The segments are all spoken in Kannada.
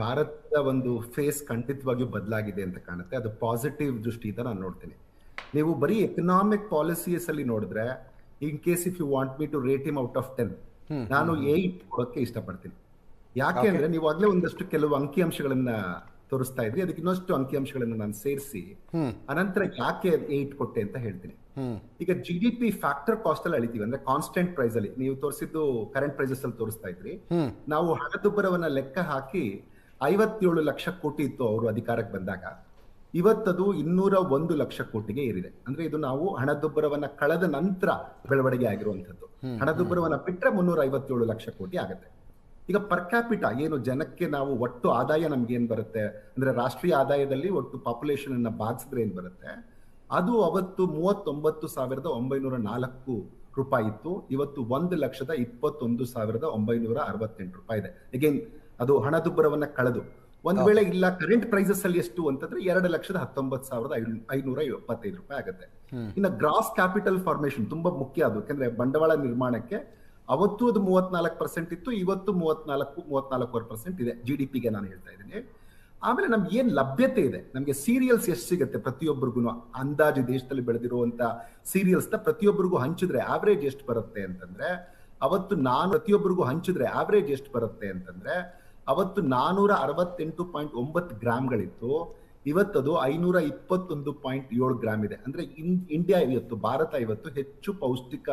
ಭಾರತದ ಒಂದು ಫೇಸ್ ಖಂಡಿತವಾಗಿಯೂ ಬದಲಾಗಿದೆ ಅಂತ ಕಾಣುತ್ತೆ. ಅದು ಪಾಸಿಟಿವ್ ದೃಷ್ಟಿಯಿಂದ ನಾನು ನೋಡ್ತೀನಿ. ನೀವು ಬರೀ ಎಕನಾಮಿಕ್ ಪಾಲಿಸೀಸ್ ಅಲ್ಲಿ ನೋಡಿದ್ರೆ, in case if you want me to rate him out of 10, ನಾನು 8 ಕೊಡೋಕ್ಕೆ ಇಷ್ಟಪಡ್ತೀನಿ. ಯಾಕೆ ಅಂದ್ರೆ ನೀವು ಆಗ್ಲೇ ಒಂದಷ್ಟು ಕೆಲವು ಅಂಕಿಅಂಶಗಳನ್ನ ತೋರಿಸ್ತಾ ಇದ್ರಿ, ಅದಕ್ಕೆ ಇನ್ನಷ್ಟು ಅಂಕಿಅಂಶಗಳನ್ನ ನಾನು ಸೇರಿಸಿ ಅನಂತರ ಯಾಕೆ 8 ಕೊಟ್ಟೆ ಅಂತ ಹೇಳ್ತೀನಿ. ಈಗ GDP ಫ್ಯಾಕ್ಟರ್ ಕಾಸ್ಟ್ ಅಲ್ಲಿ ಅಳಿತೀವಿ, ಅಂದ್ರೆ ಕಾನ್ಸ್ಟೆಂಟ್ ಪ್ರೈಸ್ ಅಲ್ಲಿ. ನೀವು ತೋರಿಸಿದ್ದು ಕರೆಂಟ್ ಪ್ರೈಸಸ್ ಅಲ್ಲಿ ತೋರಿಸ್ತಾ ಇದ್ರಿ. ನಾವು ಹಣದುಬ್ಬರವನ್ನ ಲೆಕ್ಕ ಹಾಕಿ 57 ಲಕ್ಷ ಕೋಟಿ ಇತ್ತು ಅವರು ಅಧಿಕಾರಕ್ಕೆ ಬಂದಾಗ. ಇವತ್ತದು 201 ಲಕ್ಷ ಕೋಟಿಗೆ ಏರಿದೆ. ಅಂದ್ರೆ ಇದು ನಾವು ಹಣದುಬ್ಬರವನ್ನ ಕಳೆದ ನಂತರ ಬೆಳವಣಿಗೆ ಆಗಿರುವಂತದ್ದು. ಹಣದುಬ್ಬರವನ್ನ ಬಿಟ್ರೆ 357 ಲಕ್ಷ ಕೋಟಿ ಆಗುತ್ತೆ. ಈಗ ಪರ್ ಕ್ಯಾಪಿಟಾ ಏನು ಜನಕ್ಕೆ ನಾವು ಒಟ್ಟು ಆದಾಯ ನಮ್ಗೆ ಏನ್ ಬರುತ್ತೆ ಅಂದ್ರೆ ರಾಷ್ಟ್ರೀಯ ಆದಾಯದಲ್ಲಿ ಒಟ್ಟು ಪಾಪ್ಯುಲೇಷನ್ ಅನ್ನ ಭಾಗಿಸಿದ್ರೆ ಏನ್ ಬರುತ್ತೆ, ಅದು ಅವತ್ತು 39,904 ರೂಪಾಯಿ ಇತ್ತು. ಇವತ್ತು 1,21,968 ರೂಪಾಯಿ ಇದೆ. ಅಗೇನ್ ಅದು ಹಣದುಬ್ಬರವನ್ನ ಕಳೆದು. ಒಂದ್ ವೇಳೆ ಇಲ್ಲ ಕರೆಂಟ್ ಪ್ರೈಸಸ್ ಅಲ್ಲಿ ಎಷ್ಟು ಅಂತಂದ್ರೆ 2,19,575 ರೂಪಾಯಿ ಆಗುತ್ತೆ. ಇನ್ನು ಗ್ರಾಸ್ ಕ್ಯಾಪಿಟಲ್ ಫಾರ್ಮೇಶನ್ ತುಂಬಾ ಮುಖ್ಯ ಅದು, ಯಾಕಂದ್ರೆ ಬಂಡವಾಳ ನಿರ್ಮಾಣಕ್ಕೆ ಅವತ್ತು ಅದು 34% ಇತ್ತು, ಇವತ್ತು 34.4% ಇದೆ GDPಗೆ ನಾನು ಹೇಳ್ತಾ ಇದ್ದೀನಿ. ಆಮೇಲೆ ನಮ್ಗೆ ಏನ್ ಲಭ್ಯತೆ ಇದೆ, ನಮ್ಗೆ ಸೀರಿಯಲ್ಸ್ ಎಷ್ಟು ಸಿಗುತ್ತೆ ಪ್ರತಿಯೊಬ್ಬರಿಗೂ, ಅಂದಾಜು ದೇಶದಲ್ಲಿ ಬೆಳೆದಿರುವಂತ ಸೀರಿಯಲ್ಸ್ ನ ಪ್ರತಿಯೊಬ್ಬರಿಗೂ ಹಂಚಿದ್ರೆ ಆವರೇಜ್ ಎಷ್ಟು ಬರುತ್ತೆ ಅಂತಂದ್ರೆ, ಅವತ್ತು ಪ್ರತಿಯೊಬ್ಬರಿಗೂ ಹಂಚಿದ್ರೆ ಆವರೇಜ್ ಎಷ್ಟು ಬರುತ್ತೆ ಅಂತಂದ್ರೆ ಅವತ್ತು 468.9 ಗ್ರಾಮ್ಗಳಿತ್ತು. ಇವತ್ತದು 521.7 ಗ್ರಾಮ್ ಇದೆ. ಅಂದ್ರೆ ಇಂಡಿಯಾ ಇವತ್ತು, ಭಾರತ ಇವತ್ತು ಹೆಚ್ಚು ಪೌಷ್ಟಿಕ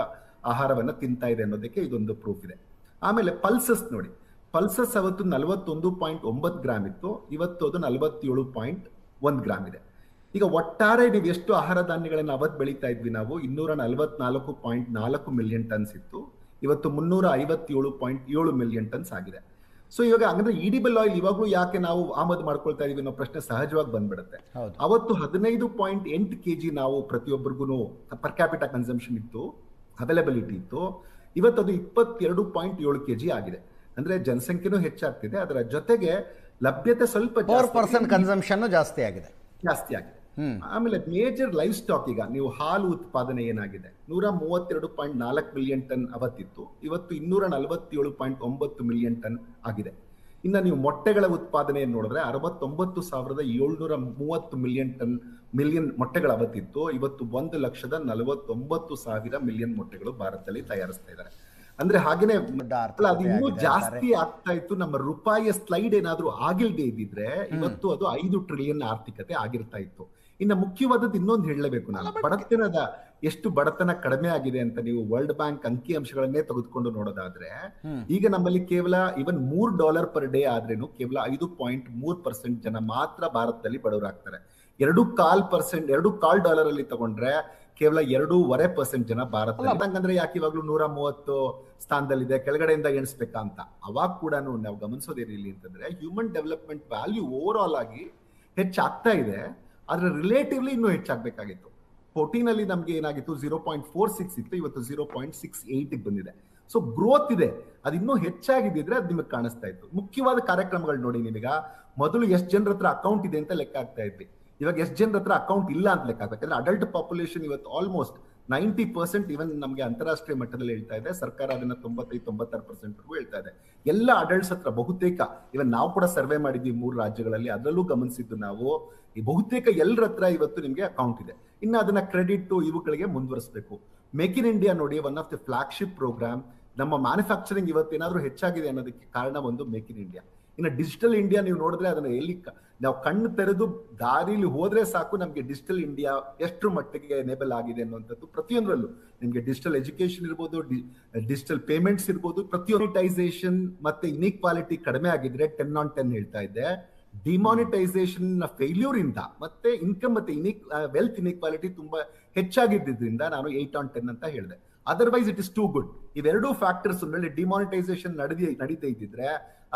ಆಹಾರವನ್ನ ತಿಂತಾ ಇದೆ ಅನ್ನೋದಕ್ಕೆ ಇದೊಂದು ಪ್ರೂಫ್ ಇದೆ. ಆಮೇಲೆ ಪಲ್ಸಸ್ ನೋಡಿ, ಪಲ್ಸಸ್ ಅವತ್ತು 41.9 ಗ್ರಾಮ್ ಇತ್ತು, ಇವತ್ತು ಅದು 47.1 ಗ್ರಾಮ್ ಇದೆ. ಈಗ ಒಟ್ಟಾರೆ ನೀವು ಎಷ್ಟು ಆಹಾರ ಧಾನ್ಯಗಳನ್ನ ಅವತ್ತು ಬೆಳೀತಾ ಇದ್ವಿ ನಾವು, 244.4 ಮಿಲಿಯನ್ ಟನ್ಸ್ ಇತ್ತು, ಇವತ್ತು 357.7 ಮಿಲಿಯನ್ ಟನ್ಸ್ ಆಗಿದೆ. ಸೊ ಇವಾಗ ಹಂಗಂದ್ರೆ ಈಡಿಬಲ್ ಆಯಿಲ್ ಇವಾಗ್ಲೂ ಯಾಕೆ ನಾವು ಆಮದು ಮಾಡ್ಕೊಳ್ತಾ ಇದೀವಿ ಅನ್ನೋ ಪ್ರಶ್ನೆ ಸಹಜವಾಗಿ ಬಂದ್ಬಿಡುತ್ತೆ. ಅವತ್ತು 15.8 kg ನಾವು ಪ್ರತಿಯೊಬ್ಬರಿಗೂ ಪರ್ ಕ್ಯಾಪಿಟಾ ಕನ್ಸಂಪ್ಷನ್ ಇತ್ತು, ಅವೈಲಬಿಲಿಟಿ ಇತ್ತು. ಇವತ್ತದು 22.7 kg ಆಗಿದೆ. ಅಂದ್ರೆ ಜನಸಂಖ್ಯೆನೂ ಹೆಚ್ಚಾಗ್ತಿದೆ, ಅದರ ಜೊತೆಗೆ ಲಭ್ಯತೆ ಸ್ವಲ್ಪ ಕನ್ಸಂಪ್ಷನ್ ಜಾಸ್ತಿ ಆಗಿದೆ. ಆಮೇಲೆ ಮೇಜರ್ ಲೈಫ್ ಸ್ಟಾಕ್, ಈಗ ನೀವು ಹಾಲು ಉತ್ಪಾದನೆ ಏನಾಗಿದೆ, 132.4 ಮಿಲಿಯನ್ ಟನ್ ಅವತ್ತಿತ್ತು, ಇವತ್ತು 247.9 ಮಿಲಿಯನ್ ಟನ್ ಆಗಿದೆ. ಇನ್ನು ನೀವು ಮೊಟ್ಟೆಗಳ ಉತ್ಪಾದನೆಯನ್ನು ನೋಡಿದ್ರೆ 69,730 ಮಿಲಿಯನ್ ಮೊಟ್ಟೆಗಳು ಅವತ್ತಿತ್ತು, ಇವತ್ತು 1,49,000 ಮಿಲಿಯನ್ ಮೊಟ್ಟೆಗಳು ಭಾರತದಲ್ಲಿ ತಯಾರಿಸ್ತಾ ಇದ್ದಾರೆ. ಅಂದ್ರೆ ಹಾಗೇನೆ ಅದು ಇನ್ನೂ ಜಾಸ್ತಿ ಆಗ್ತಾ ಇತ್ತು. ನಮ್ಮ ರೂಪಾಯಿಯ ಸ್ಲೈಡ್ ಏನಾದ್ರೂ ಆಗಿಲ್ದೇ ಇದ್ದಿದ್ರೆ ಇವತ್ತು ಅದು 5 ಟ್ರಿಲಿಯನ್ ಆರ್ಥಿಕತೆ ಆಗಿರ್ತಾ ಇತ್ತು. ಇನ್ನು ಮುಖ್ಯವಾದದ್ದು ಇನ್ನೊಂದು ಹೇಳಲೇಬೇಕು ನಾನು, ಬಡತನದ ಎಷ್ಟು ಬಡತನ ಕಡಿಮೆ ಆಗಿದೆ ಅಂತ ನೀವು ವರ್ಲ್ಡ್ ಬ್ಯಾಂಕ್ ಅಂಕಿ ಅಂಶಗಳನ್ನೇ ತೆಗೆದುಕೊಂಡು ನೋಡೋದಾದ್ರೆ, ಈಗ ನಮ್ಮಲ್ಲಿ ಕೇವಲ ಇವನ್ $3 ಪರ್ ಡೇ ಆದ್ರೇನು ಕೇವಲ 5.3% ಜನ ಮಾತ್ರ ಭಾರತದಲ್ಲಿ ಬಡವರಾಗ್ತಾರೆ. $2.25 ಅಲ್ಲಿ ತಗೊಂಡ್ರೆ ಕೇವಲ 2.5% ಜನ ಭಾರತದಲ್ಲಿ. ಹಂಗಂದ್ರೆ ಯಾಕೆ ಇವಾಗ್ಲೂ 130 ಸ್ಥಾನದಲ್ಲಿದೆ, ಕೆಳಗಡೆಯಿಂದ ಎಣಿಸ್ಬೇಕಾ ಅಂತ. ಅವಾಗ ಕೂಡ ನಾವು ಗಮನಿಸೋದೇನಿಲ್ಲ ಅಂತಂದ್ರೆ, human development value over all ಆಗಿ ಹೆಚ್ಚಾಗ್ತಾ ಇದೆ, ಆದ್ರೆ ರಿಲೇಟಿವ್ಲಿ ಇನ್ನೂ ಹೆಚ್ಚಾಗಬೇಕಾಗಿತ್ತು. 14 ನಮ್ಗೆ ಏನಾಗಿತ್ತು, 0.46 ಇತ್ತು, ಇವತ್ತು 0.68 ಬಂದಿದೆ. ಸೊ ಗ್ರೋತ್ ಇದೆ, ಅದು ಇನ್ನೂ ಹೆಚ್ಚಾಗಿದ್ದಿದ್ರೆ ಅದು ನಿಮಗೆ ಕಾಣಿಸ್ತಾ ಇತ್ತು. ಮುಖ್ಯವಾದ ಕಾರ್ಯಕ್ರಮಗಳು ನೋಡಿ, ನಿಮಗ ಮೊದಲು ಎಷ್ಟು ಜನರ ಹತ್ರ ಅಕೌಂಟ್ ಇದೆ ಅಂತ ಲೆಕ್ಕ ಆಗ್ತಾ ಇದ್ವಿ, ಇವಾಗ ಎಷ್ಟು ಜನರ ಹತ್ರ ಅಕೌಂಟ್ ಇಲ್ಲ ಅಂತ ಲೆಕ್ಕ ಆಗ್ಬೇಕು. ಯಾಕಂದ್ರೆ ಅಡಲ್ಟ್ ಪಾಪ್ಯುಲೇಷನ್ ಇವತ್ತು ಆಲ್ಮೋಸ್ಟ್ 90%, ಇವನ್ ನಮಗೆ ಅಂತಾರಾಷ್ಟ್ರೀಯ ಮಟ್ಟದಲ್ಲಿ ಹೇಳ್ತಾ ಇದೆ, ಸರ್ಕಾರ ಅದನ್ನ 95-96% ಹೇಳ್ತಾ ಇದೆ. ಎಲ್ಲ ಅಡಲ್ಟ್ಸ್ ಹತ್ರ ಬಹುತೇಕ, ಇವನ್ ನಾವು ಕೂಡ ಸರ್ವೆ ಮಾಡಿದ್ವಿ 3 ರಾಜ್ಯಗಳಲ್ಲಿ, ಅದರಲ್ಲೂ ಗಮನಿಸಿದ್ದು ನಾವು, ಈ ಬಹುತೇಕ ಎಲ್ಲರ ಹತ್ರ ಇವತ್ತು ನಿಮ್ಗೆ ಅಕೌಂಟ್ ಇದೆ. ಇನ್ನು ಅದನ್ನ ಕ್ರೆಡಿಟ್ ಇವುಗಳಿಗೆ ಮುಂದುವರಿಸಬೇಕು. ಮೇಕ್ ಇನ್ ಇಂಡಿಯಾ ನೋಡಿ, one of the flagship programme. ನಮ್ಮ ಮ್ಯಾನುಫ್ಯಾಕ್ಚರಿಂಗ್ ಇವತ್ತು ಏನಾದ್ರೂ ಹೆಚ್ಚಾಗಿದೆ ಅನ್ನೋದಕ್ಕೆ ಕಾರಣ ಒಂದು ಮೇಕ್ ಇನ್ ಇಂಡಿಯಾ. ಇನ್ನು ಡಿಜಿಟಲ್ ಇಂಡಿಯಾ ನೀವು ನೋಡಿದ್ರೆ ಅದನ್ನ ಎಲ್ಲಿ ನಾವು ಕಣ್ಣು ತೆರೆದು ದಾರಿಲಿ ಹೋದ್ರೆ ಸಾಕು ನಮ್ಗೆ ಡಿಜಿಟಲ್ ಇಂಡಿಯಾ ಎಷ್ಟು ಮಟ್ಟಿಗೆ ಎನೇಬಲ್ ಆಗಿದೆ ಅನ್ನುವಂಥದ್ದು ಪ್ರತಿಯೊಂದರಲ್ಲೂ. ನಿಮ್ಗೆ ಡಿಜಿಟಲ್ ಎಜುಕೇಶನ್ ಇರ್ಬೋದು, ಡಿಜಿಟಲ್ ಪೇಮೆಂಟ್ಸ್ ಇರ್ಬೋದು, ಪ್ರತಿಯೊಂದು ಮತ್ತೆ ಇನ್ಇಕ್ವಾಲಿಟಿ ಕಡಿಮೆ ಆಗಿದ್ರೆ 10/10 ಹೇಳ್ತಾ ಇದ್ದೆ. ಡಿಮಾನಿಟೈಸೇಷನ್ ಫೇಲ್ಯೂರ್ ಇಂದ ಮತ್ತೆ ಇನ್ಕಮ್ ಮತ್ತೆ ವೆಲ್ತ್ ಇನ್ಇಕ್ವಾಲಿಟಿ ತುಂಬಾ ಹೆಚ್ಚಾಗಿದ್ದರಿಂದ ನಾನು 8/10 ಅಂತ ಹೇಳಿದೆ. Otherwise it is too good. ಇವೆರಡೂ ಫ್ಯಾಕ್ಟರ್ಸ್ ಮೇಲೆ ಡಿಮಾನಿಟೈಸೇಷನ್ ನಡೀತಾ ಇದ್ದಿದ್ರೆ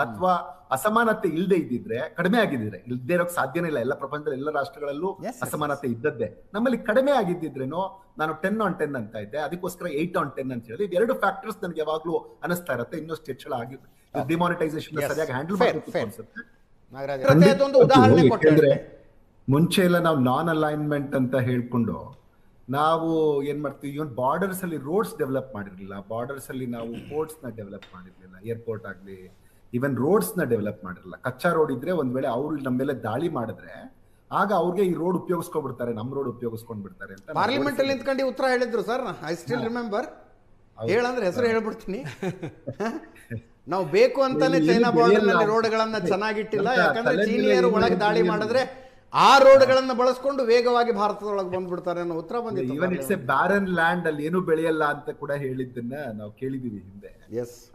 ಅಥವಾ ಅಸಮಾನತೆ ಇಲ್ಲದೆ ಇದ್ದಿದ್ರೆ, ಕಡಿಮೆ ಆಗಿದ್ರೆ, ಇಲ್ಲದೆ ಇರೋಕ್ ಸಾಧ್ಯನೇ ಇಲ್ಲ. ಎಲ್ಲ ಪ್ರಪಂಚದ ಎಲ್ಲ ರಾಷ್ಟ್ರಗಳಲ್ಲೂ ಅಸಮಾನತೆ ಇದ್ದದ್ದೇ. ನಮ್ಮಲ್ಲಿ ಕಡಿಮೆ ಆಗಿದ್ದಿದ್ರೇನೋ ನಾನು 10/10 ಅಂತ ಇದ್ದೆ, ಅದಕ್ಕೋಸ್ಕರ 8/10 ಅಂತ ಹೇಳಿದೆ. ಇವೆರಡು ಫ್ಯಾಕ್ಟರ್ಸ್ ನನಗೆ ಯಾವಾಗ್ಲೂ ಅನಿಸ್ತಾ ಇರುತ್ತೆ, ಇನ್ನಷ್ಟು ಹೆಚ್ಚಳ ಆಗಿ ಡಿಮಾನಿಟೈಸೇಷನ್ ಸರಿಯಾಗಿ ಹ್ಯಾಂಡಲ್ ಮಾಡಬೇಕು ಅನ್ಸುತ್ತೆ. ಮುಂಚೆ ಎಲ್ಲ ನಾವು ನಾನ್ ಅಲೈನ್ಮೆಂಟ್ ಅಂತ ಹೇಳ್ಕೊಂಡು ನಾವು ಏನ್ ಮಾಡ್ತೀವಿ, ಇವನ್ ಬಾರ್ಡರ್ಸ್ ಅಲ್ಲಿ ರೋಡ್ಸ್ ಡೆವಲಪ್ ಮಾಡಿರ್ಲಿಲ್ಲ, ಬಾರ್ಡರ್ಸ್ ಅಲ್ಲಿ ನಾವು ಪೋರ್ಟ್ಸ್ ನ ಡೆವಲಪ್ ಮಾಡಿರ್ಲಿಲ್ಲ, ಏರ್ಪೋರ್ಟ್ ಆಗ್ಲಿ ಈವನ್ ರೋಡ್ಸ್ ನ ಡೆವಲಪ್ ಮಾಡಿರಲ್ಲ. ಕಚ್ಚಾ ರೋಡ್ ಇದ್ರೆ ಒಂದ್ ವೇಳೆ ಅವ್ರು ನಮ್ಮ ಮೇಲೆ ದಾಳಿ ಮಾಡಿದ್ರೆ ಆಗ ಅವ್ರಿಗೆ ಈ ರೋಡ್ ಉಪಯೋಗಿಸ್ಕೊಂಡ್ಬಿಡ್ತಾರೆ, ನಮ್ ರೋಡ್ ಉಪಯೋಗಿಸ್ಕೊಂಡ್ಬಿಡ್ತಾರೆ ಅಂತ ಪಾರ್ಲಿಮೆಂಟ್ ಅಲ್ಲಿ ನಿಂತ್ಕೊಂಡು ಉತ್ತರ ಹೇಳಿದ್ರು ಸರ್. I still remember. ಹೇಳಂದ್ರೆ ಹೆಸರು ಹೇಳ್ಬಿಡ್ತೀನಿ. ನಾವು ಬೇಕು ಅಂತಾನೆ ಚೈನಾ ಬಾರ್ಡರ್ ನಲ್ಲಿ ರೋಡ್ಗಳನ್ನ ಚೆನ್ನಾಗಿಟ್ಟಿಲ್ಲ, ಯಾಕಂದ್ರೆ ಚೀನಿಯರು ಒಳಗೆ ದಾಳಿ ಮಾಡಿದ್ರೆ ಆ ರೋಡ್ಗಳನ್ನ ಬಳಸ್ಕೊಂಡು ವೇಗವಾಗಿ ಭಾರತದೊಳಗೆ ಬಂದ್ಬಿಡ್ತಾರೆ ಅನ್ನೋ ಉತ್ತರ ಬಂದಿತ್ತು. Even it's A barren land, ಅಲ್ಲಿ ಏನು ಬೆಳೆಯಲ್ಲ ಅಂತ ಕೂಡ ಹೇಳಿದ್ದನ್ನ ನಾವು ಕೇಳಿದೀವಿ ಹಿಂದೆ.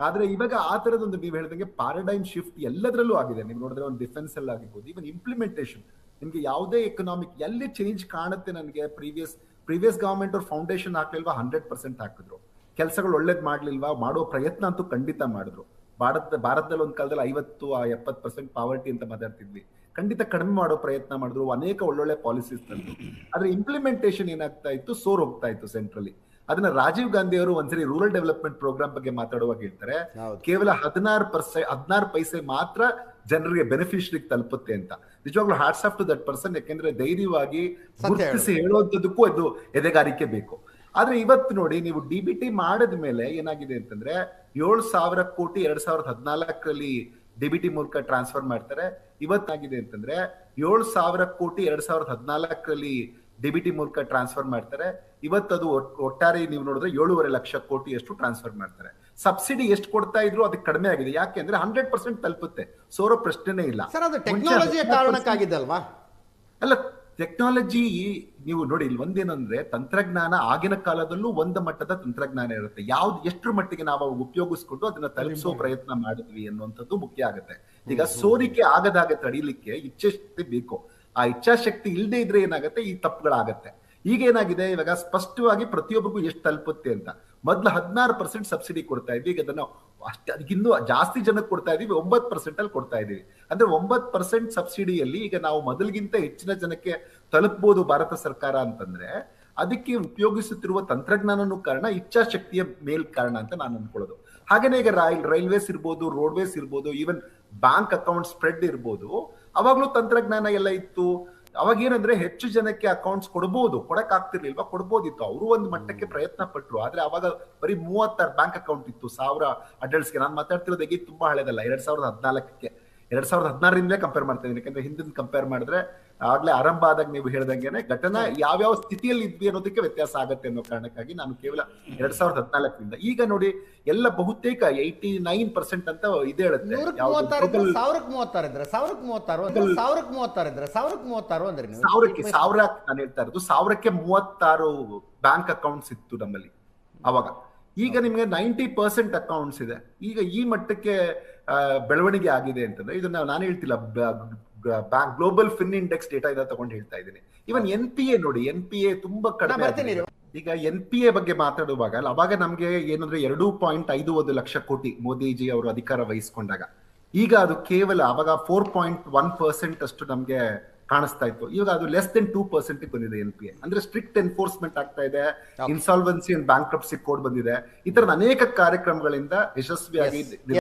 ಆದ್ರೆ ಇವಾಗ ಆ ತರದೊಂದು ನೀವು ಹೇಳಿದಂಗೆ ಪ್ಯಾರಡೈಮ್ ಶಿಫ್ಟ್ ಎಲ್ಲದರಲ್ಲೂ ಆಗಿದೆ. ನೀವು ನೋಡಿದ್ರೆ ಒಂದು ಡಿಫೆನ್ಸ್ ಅಲ್ಲಿ ಆಗಿರ್ಬೋದು, ಇವನ್ ಇಂಪ್ಲಿಮೆಂಟೇಷನ್, ನಿಮ್ಗೆ ಯಾವುದೇ ಎಕನಾಮಿಕ್ ಎಲ್ಲಿ ಚೇಂಜ್ ಕಾಣುತ್ತೆ ನನಗೆ, ಪ್ರೀವಿಯಸ್ ಗವರ್ಮೆಂಟ್ ಅವ್ರ ಫೌಂಡೇಶನ್ ಹಾಕ್ಲಿಲ್ವಾ, 100% ಹಾಕಿದ್ರು. ಕೆಲಸಗಳು ಒಳ್ಳೇದ್ ಮಾಡ್ಲಿಲ್ವಾ, ಮಾಡೋ ಪ್ರಯತ್ನ ಅಂತೂ ಖಂಡಿತ ಮಾಡಿದ್ರು. ಭಾರತದಲ್ಲಿ ಒಂದ್ ಕಾಲದಲ್ಲಿ 50-70% ಪಾವರ್ಟಿ ಅಂತ ಮಾತಾಡ್ತಿದ್ವಿ, ಖಂಡಿತ ಕಡಿಮೆ ಮಾಡೋ ಪ್ರಯತ್ನ ಮಾಡಿದ್ರು, ಅನೇಕ ಒಳ್ಳೊಳ್ಳೆ ಪಾಲಿಸೀಸ್ ತಂದ್ರು. ಆದ್ರೆ ಇಂಪ್ಲಿಮೆಂಟೇಷನ್ ಏನಾಗ್ತಾ ಇತ್ತು, ಸೋರ್ ಹೋಗ್ತಾ ಇತ್ತು ಸೆಂಟ್ರಲಿ. ಅದನ್ನ ರಾಜೀವ್ ಗಾಂಧಿ ಅವರು ಒಂದ್ಸರಿ ರೂರಲ್ ಡೆವಲಪ್ಮೆಂಟ್ ಪ್ರೋಗ್ರಾಮ್ ಬಗ್ಗೆ ಮಾತಾಡುವಾಗ ಹೇಳ್ತಾರೆ, ಕೇವಲ 16 ಪೈಸೆ ಮಾತ್ರ ಜನರಿಗೆ ಬೆನಿಫಿಷರಿಗೆ ತಲುಪುತ್ತೆ ಅಂತ. ನಿಜವಾಗ್ಲೂ hats off to that person, ಯಾಕೆಂದ್ರೆ ಧೈರ್ಯವಾಗಿ ಗುರುತಿಸಿ ಹೇಳುವಂತದಕ್ಕೂ ಅದು ಎದೆಗಾರಿಕೆ ಬೇಕು. ಆದ್ರೆ ಇವತ್ತು ನೋಡಿ, ನೀವು DBT ಮಾಡಿದ ಮೇಲೆ ಏನಾಗಿದೆ ಅಂತಂದ್ರೆ 7,000 ಕೋಟಿ 2014ರಲ್ಲಿ DBT ಮೂಲಕ ಟ್ರಾನ್ಸ್ಫರ್ ಮಾಡ್ತಾರೆ. ಇವತ್ತಾಗಿದೆ ಅಂತಂದ್ರೆ 7,000 ಕೋಟಿ 2014ರಲ್ಲಿ DBT ಮೂಲಕ ಟ್ರಾನ್ಸ್ಫರ್ ಮಾಡ್ತಾರೆ. ಇವತ್ತದು ಒಟ್ಟಾರೆ ನೀವು ನೋಡಿದ್ರೆ 7.5 ಲಕ್ಷ ಕೋಟಿ ಅಷ್ಟು ಟ್ರಾನ್ಸ್ಫರ್ ಮಾಡ್ತಾರೆ. ಸಬ್ಸಿಡಿ ಎಷ್ಟು ಕೊಡ್ತಾ ಇದ್ರು ಅದಕ್ಕೆ ಕಡಿಮೆ ಆಗಿದೆ. ಯಾಕೆಂದ್ರೆ 100% ತಲುಪುತ್ತೆ, ಸೋರೋ ಪ್ರಶ್ನೆನೇ ಇಲ್ಲ. ಟೆಕ್ನಾಲಜಿಯ ಕಾರಣಕ್ಕಾಗಿದ್ದಲ್ವಾ? ಅಲ್ಲ, ಟೆಕ್ನಾಲಜಿ ನೀವು ನೋಡಿ, ಇಲ್ಲಿ ಒಂದೇನಂದ್ರೆ ತಂತ್ರಜ್ಞಾನ ಆಗಿನ ಕಾಲದಲ್ಲೂ ಒಂದು ಮಟ್ಟದ ತಂತ್ರಜ್ಞಾನ ಇರುತ್ತೆ. ಯಾವ್ದು ಎಷ್ಟರ ಮಟ್ಟಿಗೆ ನಾವು ಉಪಯೋಗಿಸ್ಕೊಂಡು ಅದನ್ನ ತಲುಪಿಸೋ ಪ್ರಯತ್ನ ಮಾಡಿದ್ವಿ ಅನ್ನುವಂಥದ್ದು ಮುಖ್ಯ ಆಗುತ್ತೆ. ಈಗ ಸೋರಿಕೆ ಆಗದಾಗ ತಡಿಲಿಕ್ಕೆ ಇಚ್ಛಾಶಕ್ತಿ ಬೇಕು. ಆ ಇಚ್ಛಾಶಕ್ತಿ ಇಲ್ಲದೆ ಇದ್ರೆ ಏನಾಗುತ್ತೆ, ಈ ತಪ್ಪುಗಳಾಗತ್ತೆ. ಈಗ ಏನಾಗಿದೆ, ಇವಾಗ ಸ್ಪಷ್ಟವಾಗಿ ಪ್ರತಿಯೊಬ್ಬರಿಗೂ ಎಷ್ಟು ತಲುಪುತ್ತೆ ಅಂತ. ಮೊದ್ಲು 16% ಸಬ್ಸಿಡಿ ಕೊಡ್ತಾ ಇದ್ವಿ, ಈಗ ಅದನ್ನ ಅದಕ್ಕಿನ್ನೂ ಜಾಸ್ತಿ ಜನಕ್ಕೆ ಕೊಡ್ತಾ ಇದೀವಿ, 9% ಅಲ್ಲಿ ಕೊಡ್ತಾ ಇದೀವಿ. ಅಂದ್ರೆ 9% ಸಬ್ಸಿಡಿಯಲ್ಲಿ ಈಗ ನಾವು ಮೊದಲಿಗಿಂತ ಹೆಚ್ಚಿನ ಜನಕ್ಕೆ ತಲುಪಬಹುದು ಭಾರತ ಸರ್ಕಾರ ಅಂತಂದ್ರೆ ಅದಕ್ಕೆ ಉಪಯೋಗಿಸುತ್ತಿರುವ ತಂತ್ರಜ್ಞಾನನೂ ಕಾರಣ, ಇಚ್ಛಾಶಕ್ತಿಯ ಮೇಲ್ ಕಾರಣ ಅಂತ ನಾನು ಅನ್ಕೊಳ್ಳೋದು. ಹಾಗೇನೆ ಈಗ ರೈಲ್ವೇಸ್ ಇರ್ಬೋದು, ರೋಡ್ವೇಸ್ ಇರ್ಬೋದು, ಈವನ್ ಬ್ಯಾಂಕ್ ಅಕೌಂಟ್ ಸ್ಪ್ರೆಡ್ ಇರ್ಬೋದು, ಅವಾಗ್ಲೂ ತಂತ್ರಜ್ಞಾನ ಎಲ್ಲ ಇತ್ತು. ಅವಾಗ ಏನಂದ್ರೆ ಹೆಚ್ಚು ಜನಕ್ಕೆ ಅಕೌಂಟ್ಸ್ ಕೊಡ್ಬೋದು, ಕೊಡಕ್ ಆಗ್ತಿರ್ಲಿಲ್ವಾ, ಕೊಡ್ಬೋದಿತ್ತು. ಅವರು ಒಂದು ಮಟ್ಟಕ್ಕೆ ಪ್ರಯತ್ನ ಪಟ್ರು. ಆದ್ರೆ ಅವಾಗ ಬರೀ 36 ಬ್ಯಾಂಕ್ ಅಕೌಂಟ್ ಇತ್ತು 1000 ಅಡಲ್ಟ್ಸ್ಗೆ. ನಾನು ಮಾತಾಡ್ತಿರೋದಾಗಿ ತುಂಬಾ ಹಳೆದಲ್ಲ, 2014ಕ್ಕೆ, 2016ರಿಂದಲೇ ಕಂಪೇರ್ ಮಾಡ್ತಾ ಇದ್ದೀನಿ. ಯಾಕಂದ್ರೆ ಹಿಂದಿನ ಕಂಪೇರ್ ಮಾಡಿದ್ರೆ ಆಗ್ಲೇ ಆರಂಭ ಆದಾಗ ನೀವು ಹೇಳ್ದಂಗೆನೆ ಘಟನಾ ಯಾವ್ಯಾವ ಸ್ಥಿತಿಯಲ್ಲಿ ಇದ್ವಿ ಅನ್ನೋದಕ್ಕೆ ವ್ಯತ್ಯಾಸ ಆಗತ್ತೆ ಅನ್ನೋ ಕಾರಣಕ್ಕಾಗಿ ನಾನು ಕೇವಲ 2014ರಿಂದ. ಈಗ ನೋಡಿ, ಎಲ್ಲ ಬಹುತೇಕ 89% ಅಂತ ಇದೆ ಹೇಳುತ್ತೆ. 1000 ನಾನು ಹೇಳ್ತಾ ಇರೋದು 1036 ಬ್ಯಾಂಕ್ ಅಕೌಂಟ್ಸ್ ಇತ್ತು ನಮ್ಮಲ್ಲಿ ಅವಾಗ. ಈಗ ನಿಮ್ಗೆ 90% ಅಕೌಂಟ್ಸ್ ಇದೆ. ಈಗ ಈ ಮಟ್ಟಕ್ಕೆ ಬೆಳವಣಿಗೆ ಆಗಿದೆ ಅಂತಂದ್ರೆ ಇದನ್ನ ನಾನು ಹೇಳ್ತಿಲ್ಲ, ಗ್ಲೋಬಲ್ ಫಿನ್ ಇಂಡೆಕ್ಸ್ ಡೇಟಾ ಇದೆ ತಗೊಂಡು ಹೇಳ್ತಾ ಇದ್ದೀನಿ. ಇವನ್ NPA ನೋಡಿ, NPA ತುಂಬಾ ಕಡಿಮೆ. ಈಗ NPA ಬಗ್ಗೆ ಮಾತಾಡುವಾಗ ಅವಾಗ ನಮ್ಗೆ ಏನಂದ್ರೆ 2.51 ಲಕ್ಷ ಕೋಟಿ ಮೋದಿಜಿ ಅವರು ಅಧಿಕಾರ ವಹಿಸ್ಕೊಂಡಾಗ, ಈಗ ಅದು ಕೇವಲ ಅವಾಗ 4.1% ಅಷ್ಟು ನಮ್ಗೆ ಕಾಣಿಸ್ತಾ ಇತ್ತು. ಇವಾಗ ಅದು ಲೆಸ್ ದೆನ್ 2% ಬಂದಿದೆ NPA. ಅಂದ್ರೆ ಸ್ಟ್ರಿಕ್ಟ್ ಎನ್ಫೋರ್ಸ್ಮೆಂಟ್ ಆಗ್ತಾ ಇದೆ, ಇನ್ಸಾಲ್ವೆನ್ಸಿ ಅಂಡ್ ಬ್ಯಾಂಕ್ರಪ್ಸಿ ಕೋಡ್ ಬಂದಿದೆ. ಈ ತರದ ಅನೇಕ ಕಾರ್ಯಕ್ರಮಗಳಿಂದ ಯಶಸ್ವಿಯಾಗಿ